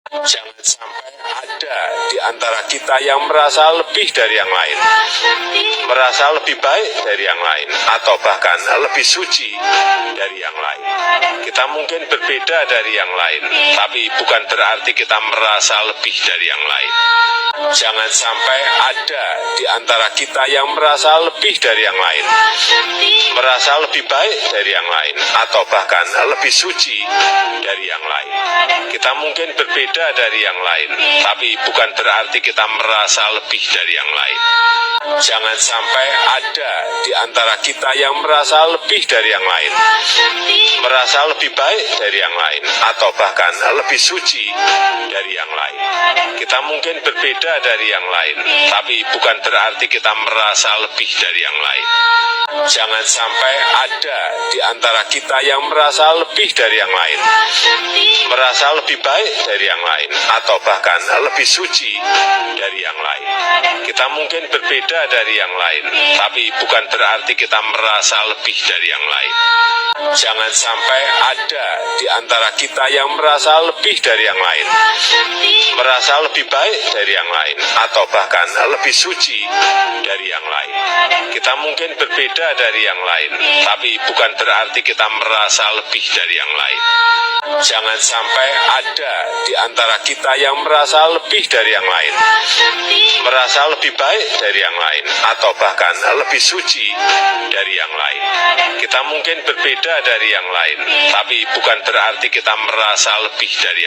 Jangan sampai ada di antara kita yang merasa lebih dari yang lain, merasa lebih baik dari yang lain, atau bahkan lebih suci dari yang lain. Kita mungkin berbeda dari yang lain, tapi bukan berarti kita merasa lebih dari yang lain. Jangan sampai ada di antara kita yang merasa lebih dari yang lain, merasa lebih baik dari yang lain, atau bahkan lebih suci dari yang lain. Kita mungkin berbeda dari yang lain, tapi bukan berarti kita merasa lebih dari yang lain. Jangan sampai ada di antara kita yang merasa lebih dari yang lain, merasa lebih baik dari yang lain, atau bahkan lebih suci dari yang lain. Kita mungkin berbeda dari yang lain, tapi bukan berarti kita merasa lebih dari yang lain. Jangan sampai ada di antara kita yang merasa lebih dari yang lain, merasa lebih baik dari yang lain, atau bahkan lebih suci dari yang lain. Kita mungkin berbeda dari yang lain, tapi bukan berarti kita merasa lebih dari yang lain. Jangan sampai ada di antara kita yang merasa lebih dari yang lain, merasa lebih baik dari yang lain, atau bahkan lebih suci dari yang lain. Kita mungkin berbeda dari yang lain, tapi bukan berarti kita merasa lebih dari yang lain. Jangan sampai ada di antara kita yang merasa lebih dari yang lain, merasa lebih baik dari yang lain, atau bahkan lebih suci dari yang lain. Kita mungkin berbeda dari yang lain, tapi bukan berarti kita merasa lebih dari